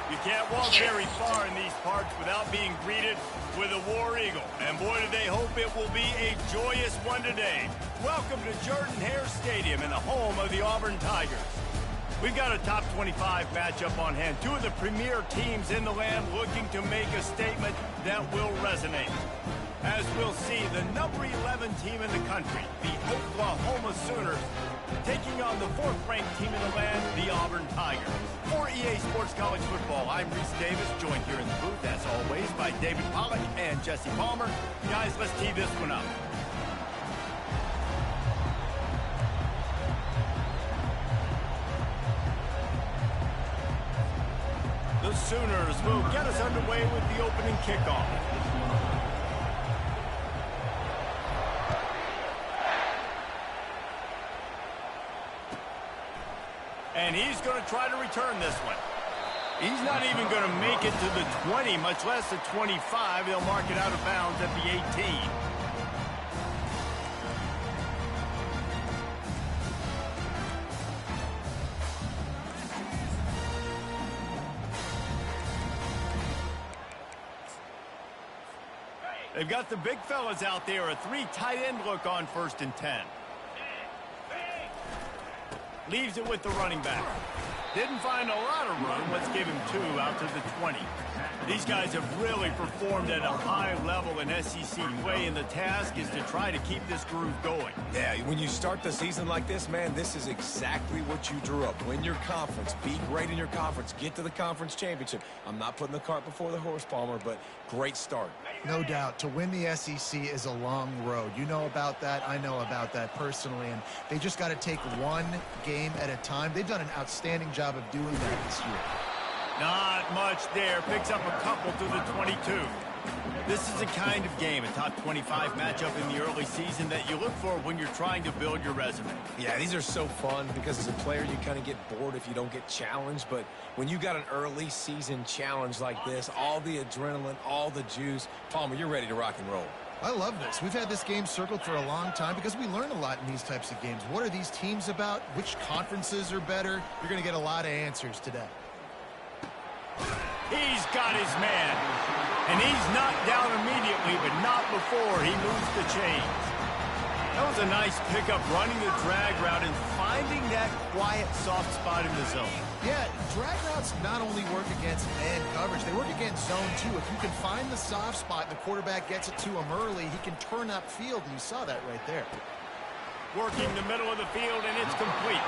You can't walk very far in these parts without being greeted with a War Eagle. And boy, do they hope it will be a joyous one today. Welcome to Jordan-Hare Stadium and the home of the Auburn Tigers. We've got a top 25 matchup on hand. Two of the premier teams in the land looking to make a statement that will resonate. As we'll see, the number 11 team in the country, the Oklahoma Sooners, taking on the 4th-ranked team in the land, the Auburn Tigers. For EA Sports College Football, I'm Reese Davis, joined here in the booth, as always, by David Pollack and Jesse Palmer. Guys, let's tee this one up. The Sooners will get us underway with the opening kickoff. And he's going to try to return this one. He's not even going to make it to the 20, much less the 25. They'll mark it out of bounds at the 18. They've got the big fellas out there, a 3 tight end look on 1st and 10. Leaves it with the running back. Didn't find a lot of room. Let's give him 2 out to the 20. These guys have really performed at a high level in SEC play, and the task is to try to keep this groove going. Yeah, when you start the season like this, man, this is exactly what you drew up. Win your conference. Be great in your conference. Get to the conference championship. I'm not putting the cart before the horse, Palmer, but great start. No doubt. To win the SEC is a long road. You know about that. I know about that personally. And they just got to take one game at a time. They've done an outstanding job of doing that this year. Not much there. Picks up a couple to the 22. This is the kind of game, a top 25 matchup in the early season, that you look for when you're trying to build your resume. Yeah, these are so fun because as a player, you kind of get bored if you don't get challenged. But when you got an early season challenge like this, all the adrenaline, all the juice, Palmer, you're ready to rock and roll. I love this. We've had this game circled for a long time because we learn a lot in these types of games. What are these teams about? Which conferences are better? You're going to get a lot of answers today. He's got his man. And he's knocked down immediately, but not before he moves the chains. That was a nice pickup, running the drag route and finding that quiet, soft spot in the zone. Yeah, drag routes not only work against man coverage, they work against zone too. If you can find the soft spot and the quarterback gets it to him early, he can turn upfield, and you saw that right there. Working the middle of the field, and it's complete.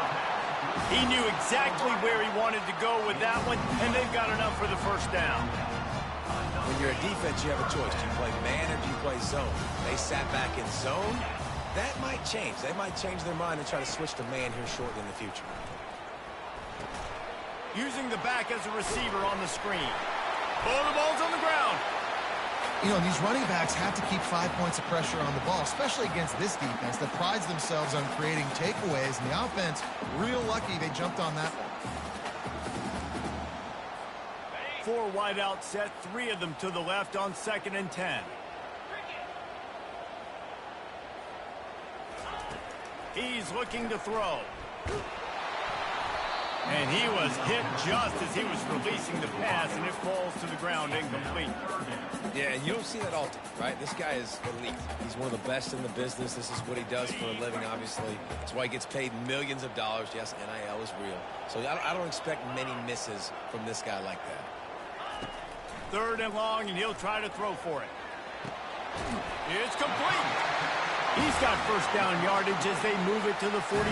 He knew exactly where he wanted to go with that one, and they've got enough for the first down. When you're a defense, you have a choice. Do you play man or do you play zone? They sat back in zone. That might change. They might change their mind and try to switch to man here shortly in the future. Using the back as a receiver on the screen. Oh, the ball's on the ground. You know, these running backs have to keep 5 points of pressure on the ball, especially against this defense that prides themselves on creating takeaways. And the offense, real lucky they jumped on that one. 4 wide out set, 3 of them to the left on 2nd and 10. He's looking to throw. And he was hit just as he was releasing the pass, and it falls to the ground incomplete. Yeah, you don't see that often, right? This guy is elite. He's one of the best in the business. This is what he does for a living, obviously. That's why he gets paid millions of dollars. Yes, NIL is real. So I don't expect many misses from this guy like that. 3rd and long, and he'll try to throw for it. It's complete. He's got first down yardage as they move it to the 44.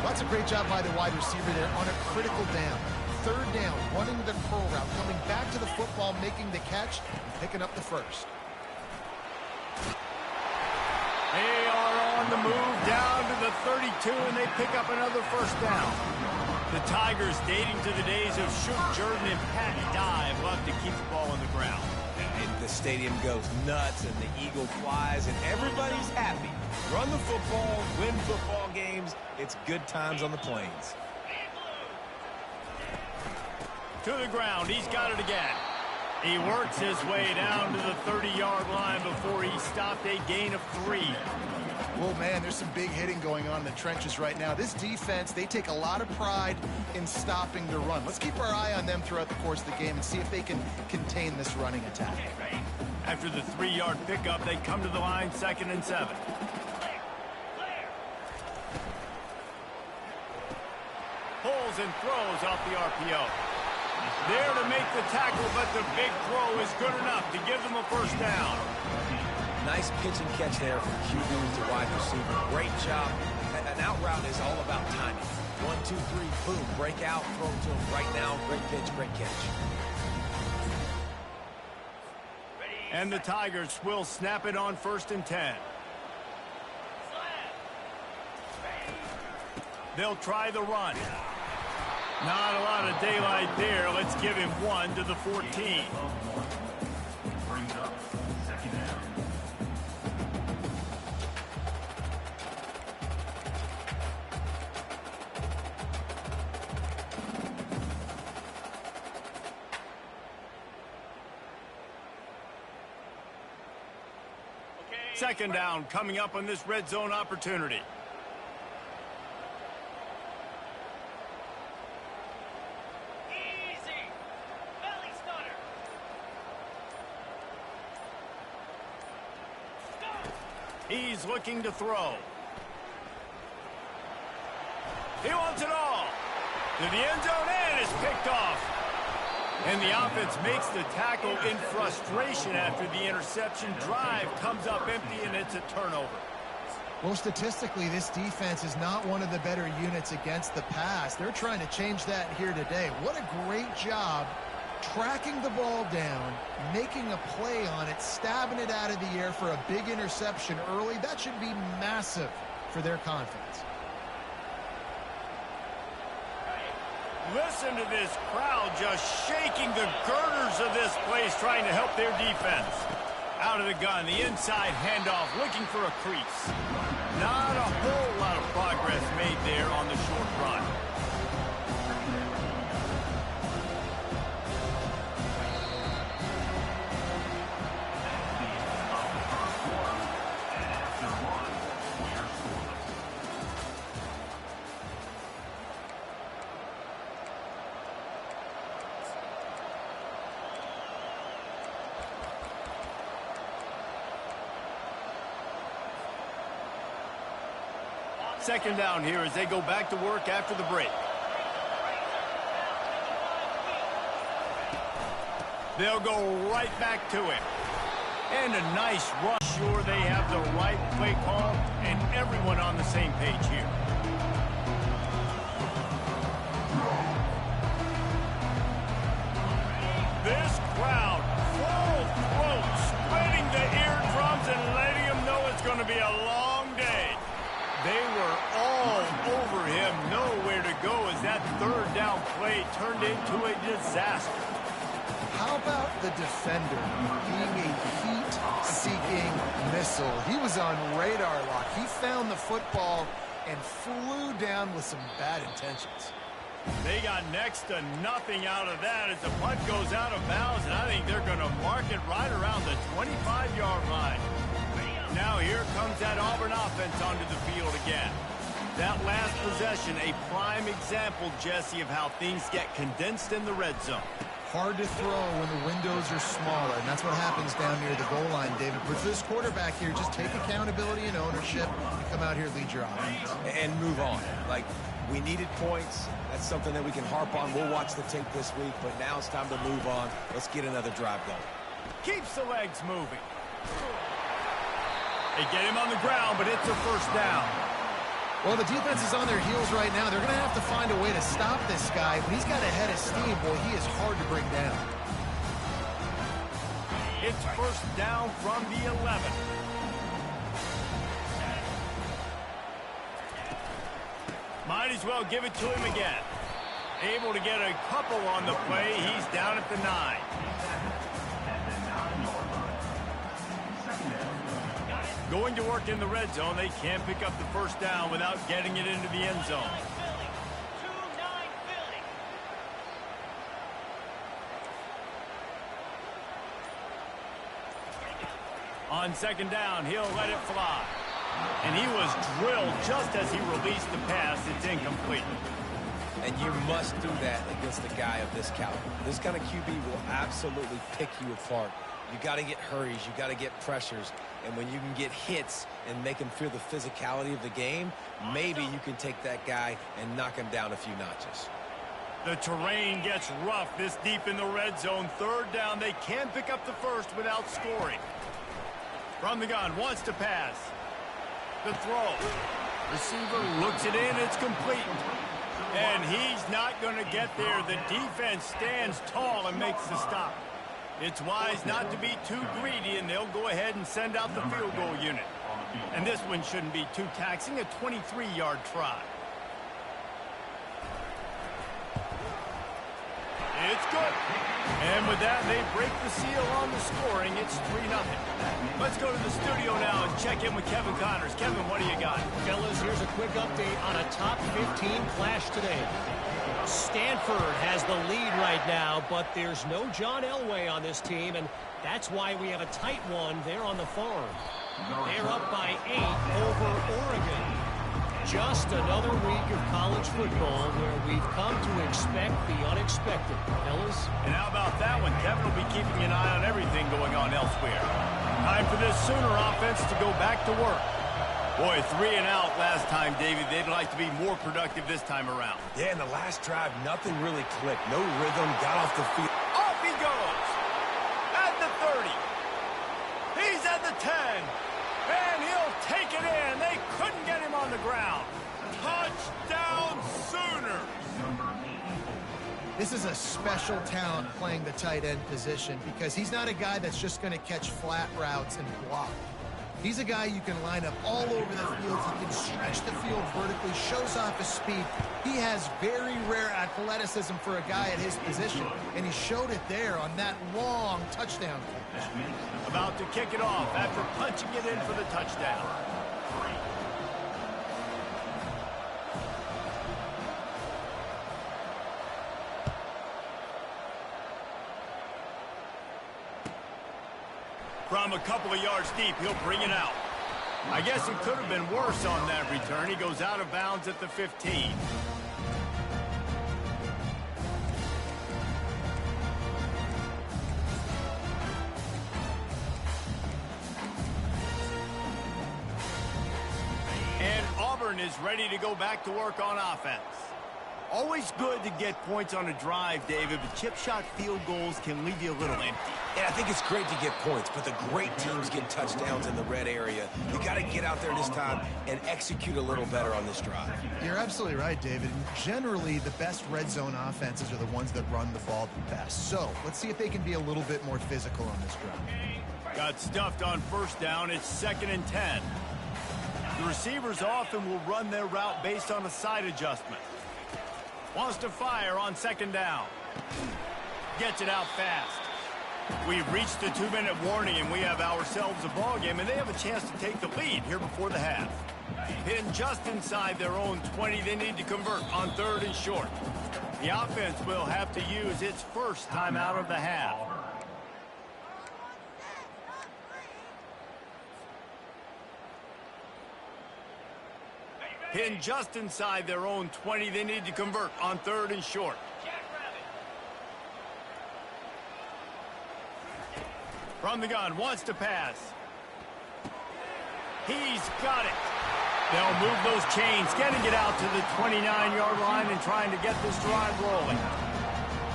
That's a great job by the wide receiver there on a critical down. 3rd down, running the curl route, coming back to the football, making the catch, and picking up the first. They are on the move down to the 32, and they pick up another first down. The Tigers, dating to the days of Shook Jordan and Pat Dye, love to keep the ball on the ground. And the stadium goes nuts, and the eagle flies, and everybody's happy. Run the football, win football games. It's good times on the plains. To the ground, he's got it again. He works his way down to the 30-yard line before he stopped, a gain of 3. Well, man, there's some big hitting going on in the trenches right now. This defense, they take a lot of pride in stopping the run. Let's keep our eye on them throughout the course of the game and see if they can contain this running attack. After the 3-yard pickup, they come to the line 2nd and 7. Pulls and throws off the RPO. There to make the tackle, but the big throw is good enough to give them a first down. Nice pitch and catch there from QB to wide receiver. Great job. An out route is all about timing. 1, 2, 3, boom, break out, throw to him right now. Great pitch, great catch. And the Tigers will snap it on 1st and 10. They'll try the run. Not a lot of daylight there. Let's give him 1 to the 14. Second down coming up on this red zone opportunity. Easy. Belly stunner. He's looking to throw. He wants it all. To the end zone and is picked off. And the offense makes the tackle in frustration after the interception. Drive comes up empty, and it's a turnover. Well, statistically, this defense is not one of the better units against the pass. They're trying to change that here today. What a great job tracking the ball down, making a play on it, stabbing it out of the air for a big interception early. That should be massive for their confidence. Listen to this crowd just shaking the girders of this place, trying to help their defense. Out of the gun, the inside handoff, looking for a crease. Not a whole lot of progress made there on the short run. Second down here as they go back to work after the break. They'll go right back to it. And a nice rush. Sure they have the right play call and everyone on the same page here. This crowd, full throat, spreading the eardrums and letting them know it's going to be a long day. They were all over him, nowhere to go as that third down play turned into a disaster. How about the defender being a heat-seeking missile? He was on radar lock. He found the football and flew down with some bad intentions. They got next to nothing out of that as the punt goes out of bounds, and I think they're going to mark it right around the 25-yard line. Now here comes that Auburn offense onto the field again. That last possession, a prime example, Jesse, of how things get condensed in the red zone. Hard to throw when the windows are smaller, and that's what happens down near the goal line, David. But for this quarterback here, just take accountability and ownership and come out here and lead your offense. And move on. Like, we needed points. That's something that we can harp on. We'll watch the tape this week, but now it's time to move on. Let's get another drive going. Keeps the legs moving. They get him on the ground, but it's a first down. Well, the defense is on their heels right now. They're going to have to find a way to stop this guy. When he's got a head of steam, boy, he is hard to bring down. It's first down from the 11. Might as well give it to him again. Able to get a couple on the play. He's down at the 9. Going to work in the red zone. They can't pick up the first down without getting it into the end zone. On second down, he'll let it fly. And he was drilled just as he released the pass. It's incomplete. And you must do that against a guy of this caliber. This kind of QB will absolutely pick you apart. You got to get hurries. You got to get pressures. And when you can get hits and make him feel the physicality of the game, maybe you can take that guy and knock him down a few notches. The terrain gets rough this deep in the red zone. Third down. They can pick up the first without scoring. From the gun, wants to pass. The throw. Receiver looks it in. It's complete. And he's not going to get there. The defense stands tall and makes the stop. It's wise not to be too greedy, and they'll go ahead and send out the field goal unit. And this one shouldn't be too taxing, a 23-yard try. It's good. And with that, they break the seal on the scoring. It's 3-0. Let's go to the studio now and check in with Kevin Connors. Kevin, what do you got? Fellas, here's a quick update on a top 15 clash today. Stanford has the lead right now, but there's no John Elway on this team, and that's why we have a tight one there on the farm. They're up by 8 over Oregon. Just another week of college football where we've come to expect the unexpected. Fellas? And how about that one? Kevin will be keeping an eye on everything going on elsewhere. Time for this Sooner offense to go back to work. Boy, 3 and out last time, David. They'd like to be more productive this time around. Yeah, in the last drive, nothing really clicked. No rhythm, got off the field. Off he goes! At the 30. He's at the 10. And he'll take it in. They couldn't get him on the ground. Touchdown Sooners! This is a special talent playing the tight end position because he's not a guy that's just going to catch flat routes and block. He's a guy you can line up all over the field. He can stretch the field vertically, shows off his speed. He has very rare athleticism for a guy at his position, and he showed it there on that long touchdown catch. About to kick it off after punching it in for the touchdown. From a couple of yards deep, he'll bring it out. I guess it could have been worse on that return. He goes out of bounds at the 15. And Auburn is ready to go back to work on offense. Always good to get points on a drive, David, but chip shot field goals can leave you a little empty. Yeah, I think it's great to get points, but the great teams get touchdowns in the red area. You got to get out there this time and execute a little better on this drive. You're absolutely right, David. Generally, the best red zone offenses are the ones that run the ball the best. So let's see if they can be a little bit more physical on this drive. Got stuffed on first down. It's 2nd and 10. The receivers often will run their route based on a side adjustment. Wants to fire on 2nd down. Gets it out fast. We've reached the 2-minute warning, and we have ourselves a ball game, and they have a chance to take the lead here before the half. Pinned just inside their own 20. They need to convert on 3rd and short. The offense will have to use its first timeout of the half. Pinned just inside their own 20. They need to convert on 3rd and short. From the gun, wants to pass. He's got it. They'll move those chains, getting it out to the 29-yard line and trying to get this drive rolling.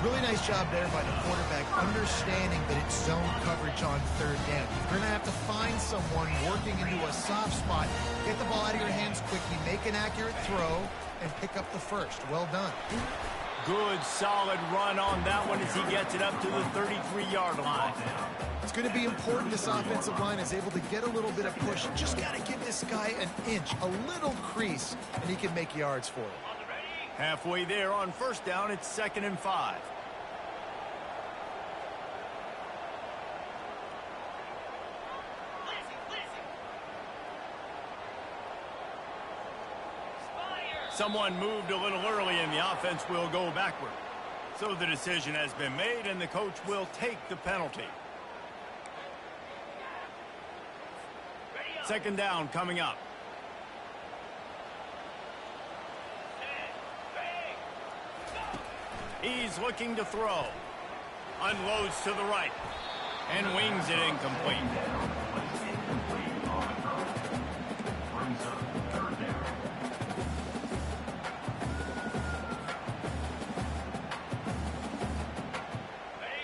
Really nice job there by the quarterback, understanding that it's zone coverage on 3rd down. You're going to have to find someone working into a soft spot, get the ball out of your hands quickly, make an accurate throw, and pick up the first. Well done. Good, solid run on that one as he gets it up to the 33-yard line. It's going to be important this offensive line is able to get a little bit of push. Just got to give this guy an inch, a little crease, and he can make yards for it. Halfway there on first down, it's 2nd and 5. Someone moved a little early, and the offense will go backward. So the decision has been made, and the coach will take the penalty. 2nd down coming up. He's looking to throw. Unloads to the right. And wings it incomplete.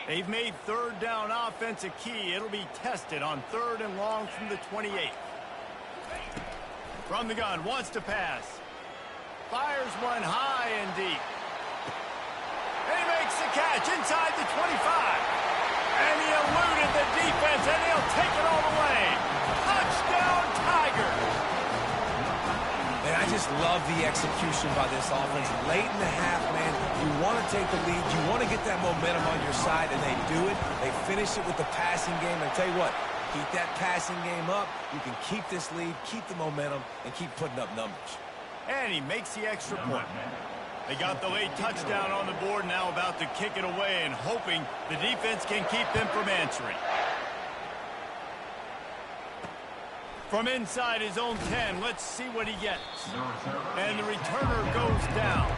They've made third down offense a key. It'll be tested on 3rd and long from the 28. From the gun, wants to pass. Fires one high and deep. And he makes the catch inside the 25. And he eluded the defense, and he'll take it all the way. Touchdown, Tigers! Man, I just love the execution by this offense. Late in the half, man, you want to take the lead. You want to get that momentum on your side, and they do it. They finish it with the passing game. And I tell you what, keep that passing game up. You can keep this lead, keep the momentum, and keep putting up numbers. And he makes the extra point. They got the late touchdown on the board, now about to kick it away and hoping the defense can keep them from answering. From inside his own 10, let's see what he gets. And the returner goes down.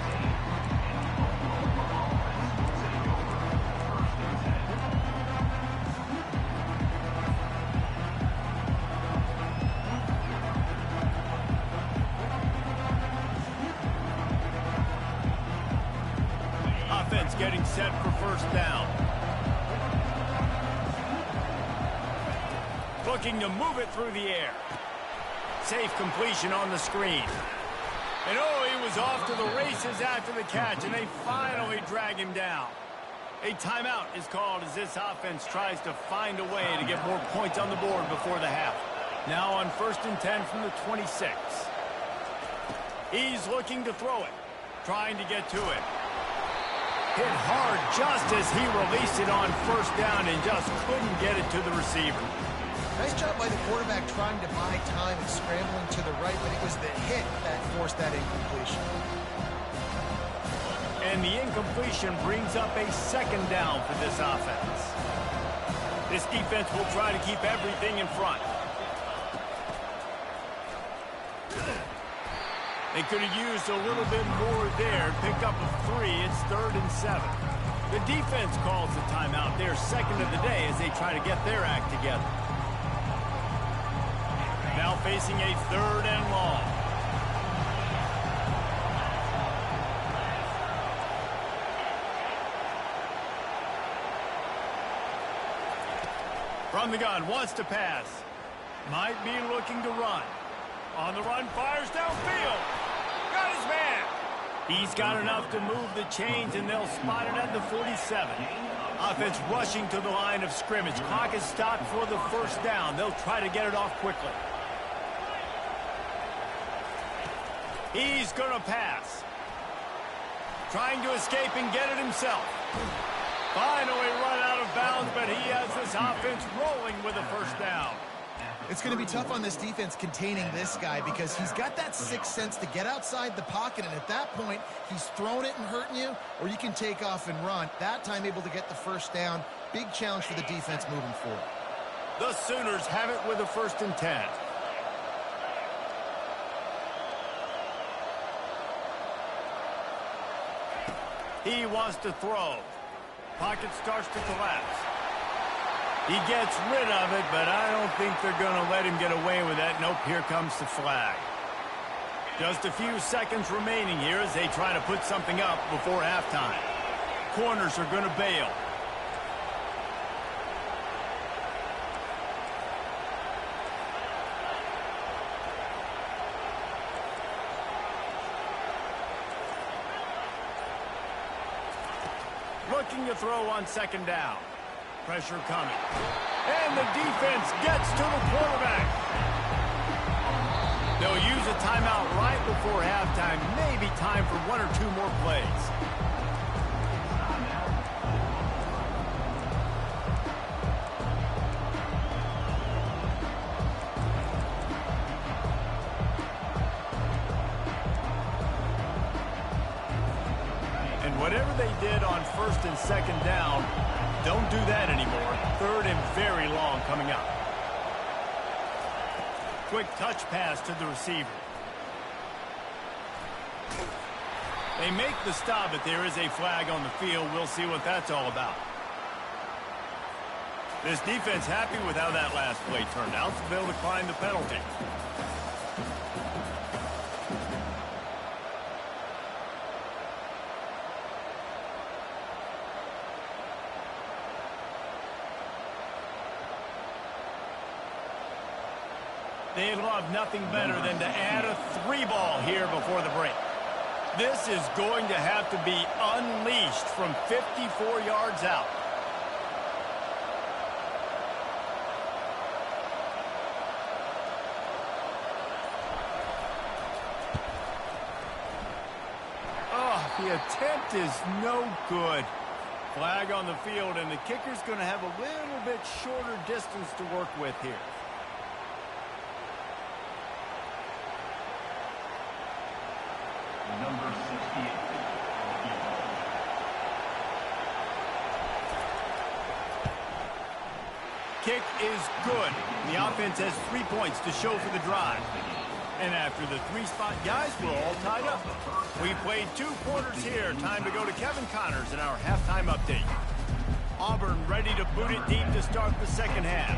Offense getting set for first down. Looking to move it through the air. Safe completion on the screen. And oh, he was off to the races after the catch, and they finally drag him down. A timeout is called as this offense tries to find a way to get more points on the board before the half. Now on 1st and 10 from the 26. He's looking to throw it. Trying to get to it. Hit hard just as he released it on first down and just couldn't get it to the receiver. Nice job by the quarterback trying to buy time and scrambling to the right, but it was the hit that forced that incompletion. And the incompletion brings up a 2nd down for this offense. This defense will try to keep everything in front. They could have used a little bit more there. Pick up a 3. It's 3rd and 7. The defense calls the timeout. Their 2nd of the day as they try to get their act together. Now facing a 3rd and long. From the gun, wants to pass. Might be looking to run. On the run, fires downfield. Got his man. He's got enough to move the chains, and they'll spot it at the 47. Offense rushing to the line of scrimmage. Clock is stopped for the first down. They'll try to get it off quickly. He's going to pass. Trying to escape and get it himself. Finally run out of bounds, but he has this offense rolling with a first down. It's going to be tough on this defense containing this guy because he's got that sixth sense to get outside the pocket, and at that point, he's throwing it and hurting you, or you can take off and run. That time able to get the first down. Big challenge for the defense moving forward. The Sooners have it with a 1st and 10. He wants to throw. Pocket starts to collapse. He gets rid of it, but I don't think they're going to let him get away with that. Nope, here comes the flag. Just a few seconds remaining here as they try to put something up before halftime. Corners are going to bail. Looking to throw on 2nd down. Pressure coming. And the defense gets to the quarterback. They'll use a timeout right before halftime. Maybe time for 1 or 2 more plays. And whatever they did on 1st and 2nd down, don't do that anymore. 3rd and very long coming up. Quick touch pass to the receiver. They make the stop, but there is a flag on the field. We'll see what that's all about. This defense happy with how that last play turned out, so they'll decline the penalty. They'd love nothing better than to add a 3-ball here before the break. This is going to have to be unleashed from 54 yards out. Oh, the attempt is no good. Flag on the field, and the kicker's going to have a little bit shorter distance to work with here. Number 68. Kick is good. The offense has 3 points to show for the drive. And after the 3-spot guys, we're all tied up. We played 2 quarters here. Time to go to Kevin Connors in our halftime update. Auburn ready to boot it deep to start the second half.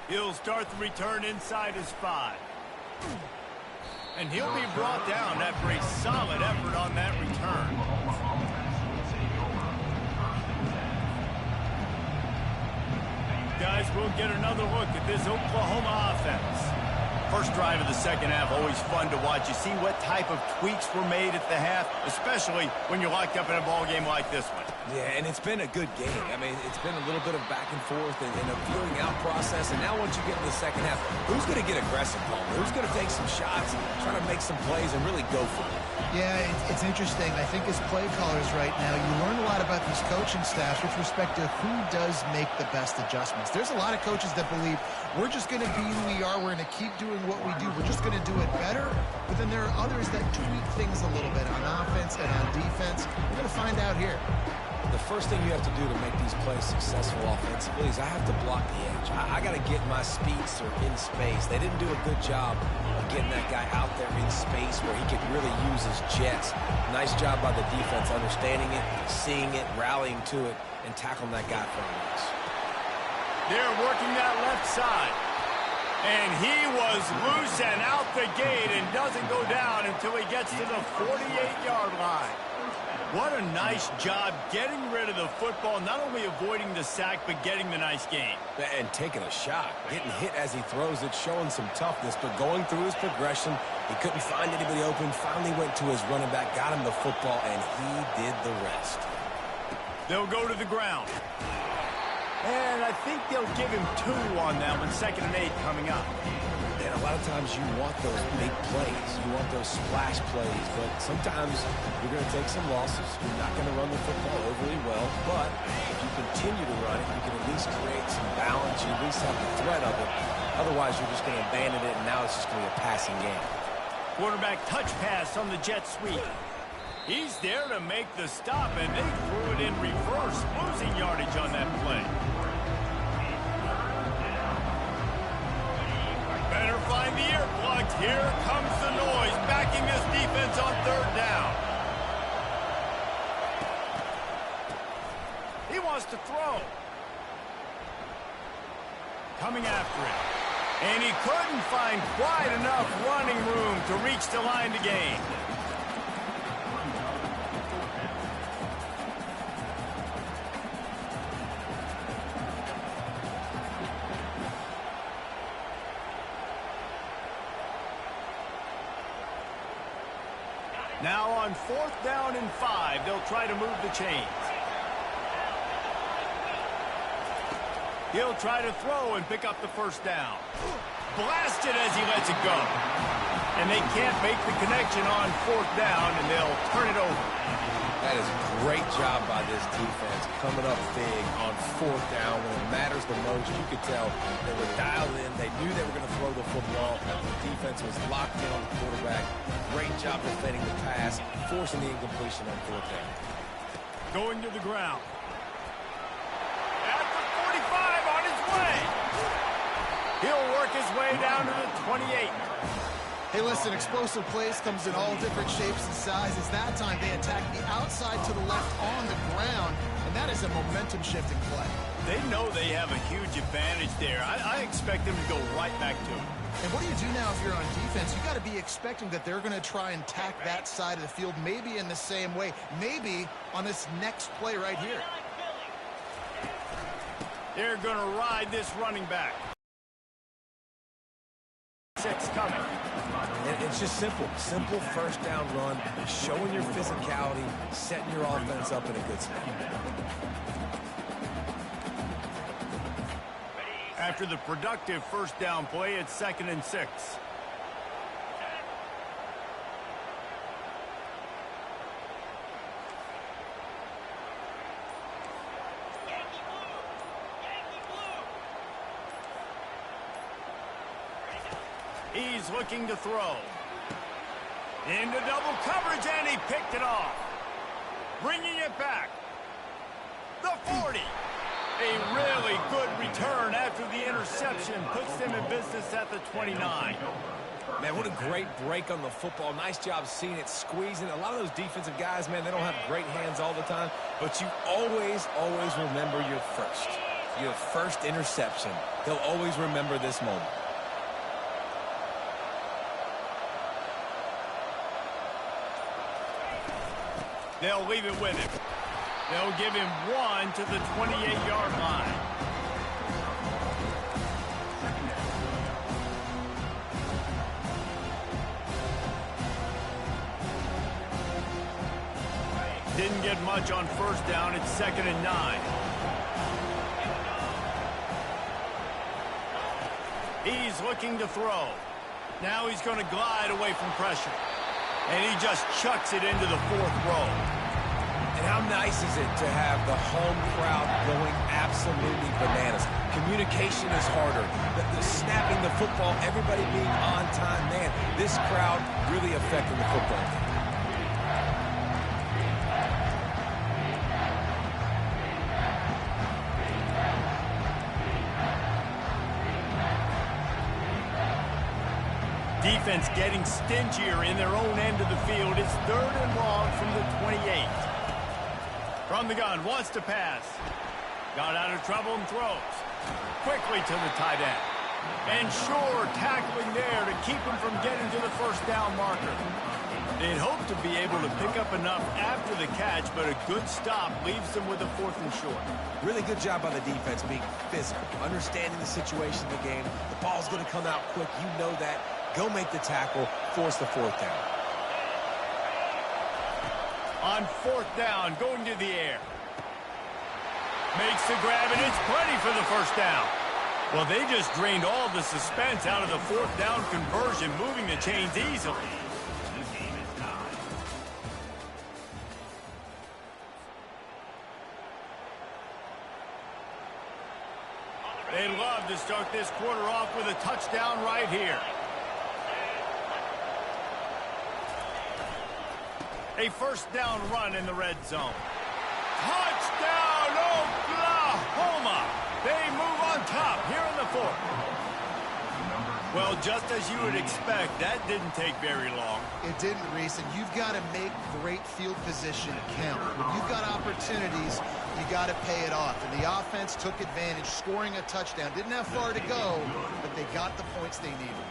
He'll start the return inside his 5. And he'll be brought down after a solid effort on that return. Guys, we'll get another look at this Oklahoma offense. First drive of the second half, always fun to watch. You see what type of tweaks were made at the half, especially when you're locked up in a ball game like this one. Yeah, and it's been a good game. I mean, it's been a little bit of back and forth and a feeling out process. And now once you get in the second half, who's going to get aggressive, Paul? Who's going to take some shots, try to make some plays, and really go for it? Yeah, it's interesting. I think as play callers right now, you learn a lot about these coaching staffs with respect to who does make the best adjustments. There's a lot of coaches that believe we're just going to be who we are. We're going to keep doing what we do. We're just going to do it better. But then there are others that tweak things a little bit on offense and on defense. We're going to find out here. The first thing you have to do to make these plays successful offensively is I have to block the edge. I got to get my speedster in space. They didn't do a good job of getting that guy out there in space where he could really use his jets. Nice job by the defense understanding it, seeing it, rallying to it, and tackling that guy from the edge. They're working that left side. And he was loose and out the gate and doesn't go down until he gets to the 48-yard line. What a nice job getting rid of the football, not only avoiding the sack, but getting the nice gain. And taking a shot, getting hit as he throws it, showing some toughness, but going through his progression, he couldn't find anybody open, finally went to his running back, got him the football, and he did the rest. They'll go to the ground. And I think they'll give him 2 on that one, 2nd and 8 coming up. And a lot of times you want those big plays. You want those splash plays. But sometimes you're going to take some losses. You're not going to run the football overly well. But if you continue to run it, you can at least create some balance. You at least have the threat of it. Otherwise, you're just going to abandon it, and now it's just going to be a passing game. Quarterback touch pass on the jet sweep. He's there to make the stop, and they threw it in reverse, losing yardage on that play. Better find the earplugs. Here comes the noise, backing this defense on 3rd down. He wants to throw. Coming after it. And he couldn't find quite enough running room to reach the line to gain. Now on 4th down and 5, they'll try to move the chains. He'll try to throw and pick up the 1st down. Blasted as he lets it go. And they can't make the connection on 4th down, and they'll turn it over. That is a great job by this defense, coming up big on 4th down when it matters the most. You could tell they were dialed in. They knew they were going to throw the football. The defense was locked in on the quarterback. Great job defending the pass, forcing the incompletion on 4th down. Going to the ground. At the 45 on his way. He'll work his way down to the 28. Hey, listen, explosive plays comes in all different shapes and sizes. That time they attack the outside to the left on the ground, and that is a momentum-shifting play. They know they have a huge advantage there. I expect them to go right back to it. And what do you do now if you're on defense? You got to be expecting that they're going to try and tack that side of the field, maybe in the same way, maybe on this next play right here. They're going to ride this running back. 6 coming. It's just simple. Simple first down run, showing your physicality, setting your offense up in a good spot. After the productive first down play, it's 2nd and 6. He's looking to throw. Into double coverage, and he picked it off. Bringing it back. The 40. A really good return after the interception. Puts them in business at the 29. Man, what a great break on the football. Nice job seeing it, squeezing. A lot of those defensive guys, man, they don't have great hands all the time, but you always remember your first. Your first interception. He'll always remember this moment. They'll leave it with him. They'll give him 1 to the 28-yard line. Didn't get much on first down. It's 2nd and 9. He's looking to throw. Now he's going to glide away from pressure. And he just chucks it into the 4th row. And how nice is it to have the home crowd going absolutely bananas? Communication is harder. The snapping the football, everybody being on time. Man, this crowd really affecting the football game. Defense getting stingier in their own end of the field. It's 3rd and long from the 28. From the gun, wants to pass. Got out of trouble and throws. Quickly to the tight end. And sure, tackling there to keep him from getting to the first down marker. They'd hope to be able to pick up enough after the catch, but a good stop leaves them with a 4th and short. Really good job by the defense being physical, understanding the situation of the game. The ball's going to come out quick. You know that. Go make the tackle, force the 4th down. On 4th down, going to the air. Makes the grab, and it's plenty for the first down. Well, they just drained all the suspense out of the 4th down conversion, moving the chains easily. They'd love to start this quarter off with a touchdown right here. A first down run in the red zone. Touchdown, Oklahoma! They move on top here in the 4th. Well, just as you would expect, that didn't take very long. It didn't, Reese, and you've got to make great field position count. When you've got opportunities, you got to pay it off. And the offense took advantage, scoring a touchdown. Didn't have far to go, but they got the points they needed.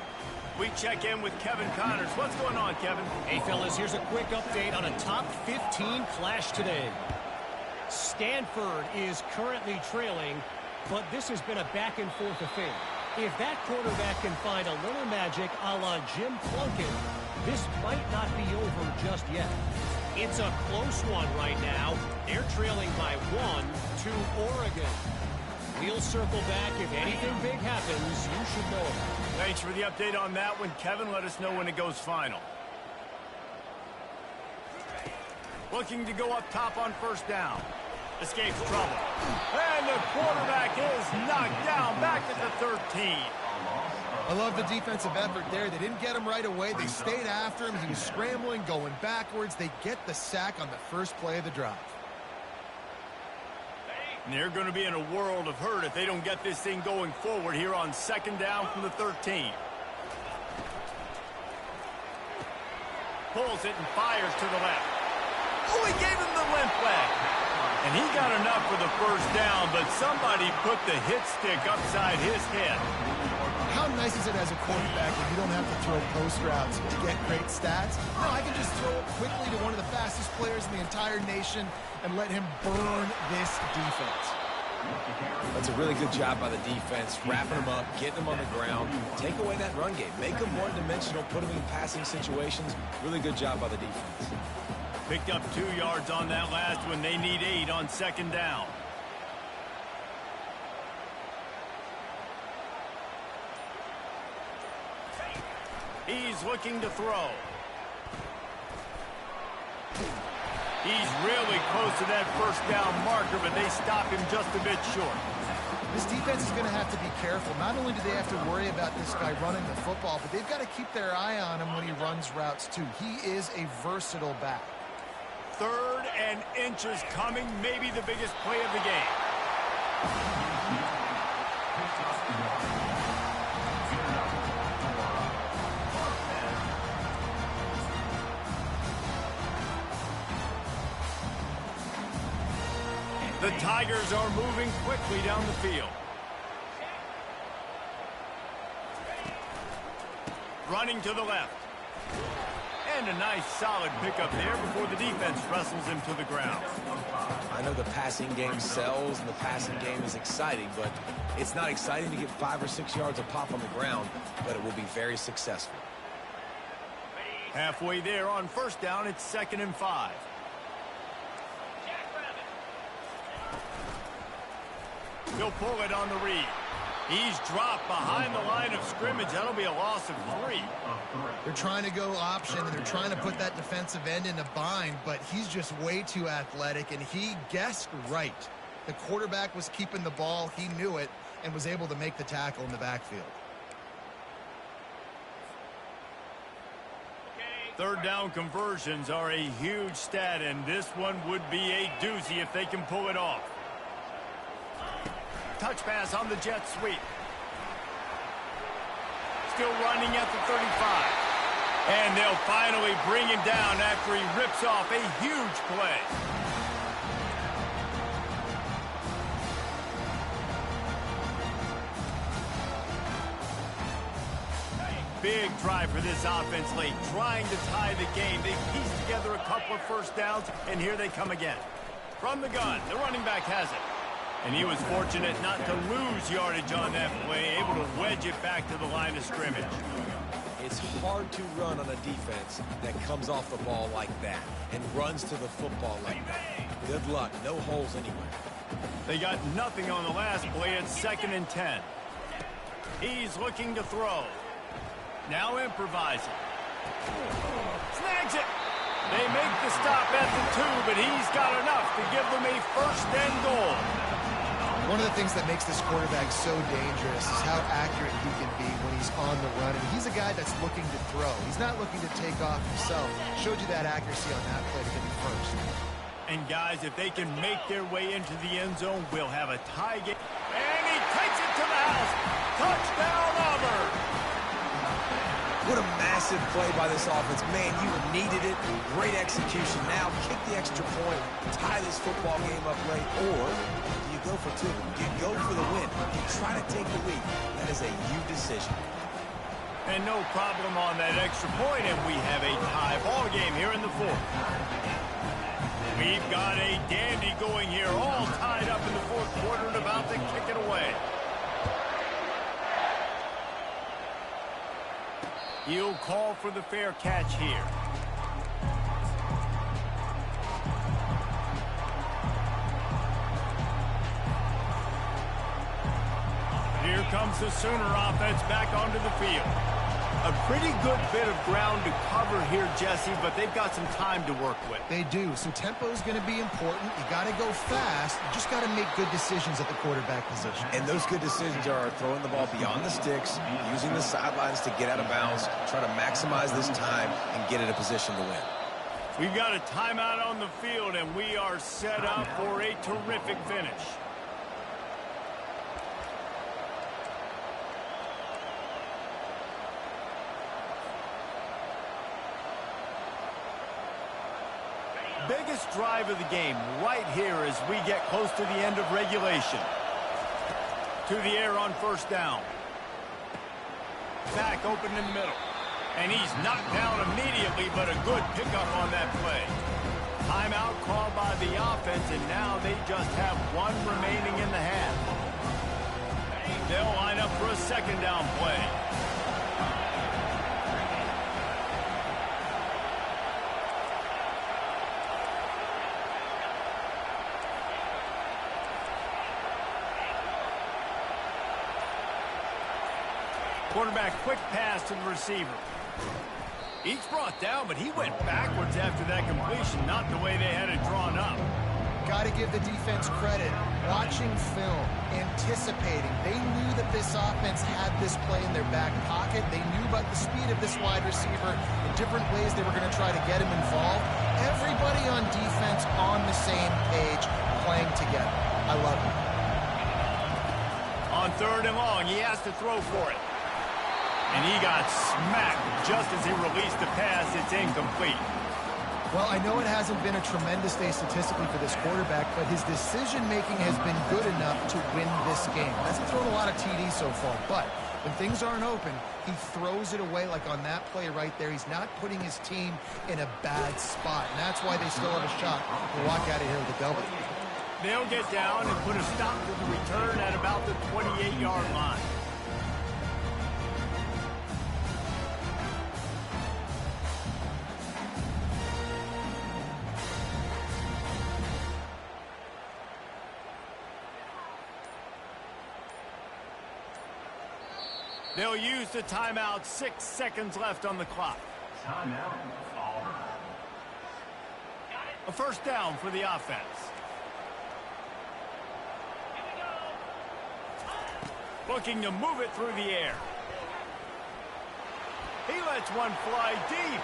We check in with Kevin Connors. What's going on, Kevin? Hey, fellas, here's a quick update on a top 15 clash today. Stanford is currently trailing, but this has been a back-and-forth affair. If that quarterback can find a little magic a la Jim Plunkett, this might not be over just yet. It's a close one right now. They're trailing by 1 to Oregon. We'll circle back. If anything big happens, you should know it. Thanks for the update on that one, Kevin. Let us know when it goes final. Looking to go up top on first down. Escapes trouble. And the quarterback is knocked down back at the 13. I love the defensive effort there. They didn't get him right away. They stayed after him. He was scrambling, going backwards. They get the sack on the first play of the drive. And they're going to be in a world of hurt if they don't get this thing going forward here on second down from the 13. Pulls it and fires to the left. Oh, he gave him the limp leg. And he got enough for the first down, but somebody put the hit stick upside his head. How nice is it as a quarterback when you don't have to throw post routes to get great stats? No, I can just throw it quickly to one of the fastest players in the entire nation and let him burn this defense. That's a really good job by the defense, wrapping them up, getting them on the ground, take away that run game, make them one-dimensional, put them in passing situations. Really good job by the defense. Picked up 2 yards on that last one. They need 8 on second down. He's looking to throw. He's really close to that first down marker, but they stop him just a bit short. This defense is going to have to be careful. Not only do they have to worry about this guy running the football, but they've got to keep their eye on him when he runs routes too. He is a versatile back. 3rd and inches coming, maybe the biggest play of the game. The Tigers are moving quickly down the field. Running to the left. And a nice solid pickup there before the defense wrestles him to the ground. I know the passing game sells and the passing game is exciting, but it's not exciting to get 5 or 6 yards of pop on the ground, but it will be very successful. Halfway there on first down, it's 2nd and 5. He'll pull it on the read. He's dropped behind the line of scrimmage. That'll be a loss of 3. They're trying to go option, and they're trying to put that defensive end in a bind, but he's just way too athletic, and he guessed right. The quarterback was keeping the ball. He knew it and was able to make the tackle in the backfield. 3rd down conversions are a huge stat, and this one would be a doozy if they can pull it off. Touch pass on the jet sweep. Still running at the 35. And they'll finally bring him down after he rips off a huge play. Big drive for this offense late, trying to tie the game. They pieced together a couple of first downs, and here they come again. From the gun, the running back has it. And he was fortunate not to lose yardage on that play, able to wedge it back to the line of scrimmage. It's hard to run on a defense that comes off the ball like that and runs to the football like that. Good luck. No holes anywhere. They got nothing on the last play. It's 2nd and 10. He's looking to throw. Now improvising. Snags it. They make the stop at the 2, but he's got enough to give them a 1st and goal. One of the things that makes this quarterback so dangerous is how accurate he can be when he's on the run. And he's a guy that's looking to throw. He's not looking to take off himself. Showed you that accuracy on that play to get him first. And guys, if they can make their way into the end zone, we'll have a tie game. And he takes it to the house. Touchdown, Auburn. What a massive play by this offense. Man, you needed it. Great execution. Now kick the extra point, tie this football game up late, or you go for 2. You go for the win. You try to take the lead. That is a you decision. And no problem on that extra point, and we have a tie ball game here in the 4th. We've got a dandy going here, all tied up in the 4th quarter and about to kick it away. He'll call for the fair catch here. Here comes the Sooner offense back onto the field. A pretty good bit of ground to cover here, Jesse, but they've got some time to work with. They do. So tempo is going to be important. You got to go fast. You just got to make good decisions at the quarterback position. And those good decisions are throwing the ball beyond the sticks, using the sidelines to get out of bounds, trying to maximize this time and get in a position to win. We've got a timeout on the field, and we are set up for a terrific finish. biggest drive of the game right here as we get close to the end of regulation. To the air on first down. Back open in the middle. And he's knocked down immediately, but a good pickup on that play. Timeout called by the offense, and now they just have one remaining in the half. They'll line up for a second down play. Quarterback quick pass to the receiver. Each brought down, but he went backwards after that completion, not the way they had it drawn up. Got to give the defense credit. Watching film, anticipating. They knew that this offense had this play in their back pocket. They knew about the speed of this wide receiver, the different ways they were going to try to get him involved. Everybody on defense on the same page, playing together. I love it. On third and long, he has to throw for it. And he got smacked just as he released the pass. It's incomplete. Well, I know it hasn't been a tremendous day statistically for this quarterback, but his decision-making has been good enough to win this game. Hasn't thrown a lot of TDs so far, but when things aren't open, he throws it away like on that play right there. He's not putting his team in a bad spot, and that's why they still have a shot to walk out of here with a W. They'll get down and put a stop to the return at about the 28-yard line. They'll use the timeout. 6 seconds left on the clock. Timeout. A first down for the offense. Looking to move it through the air. He lets one fly deep.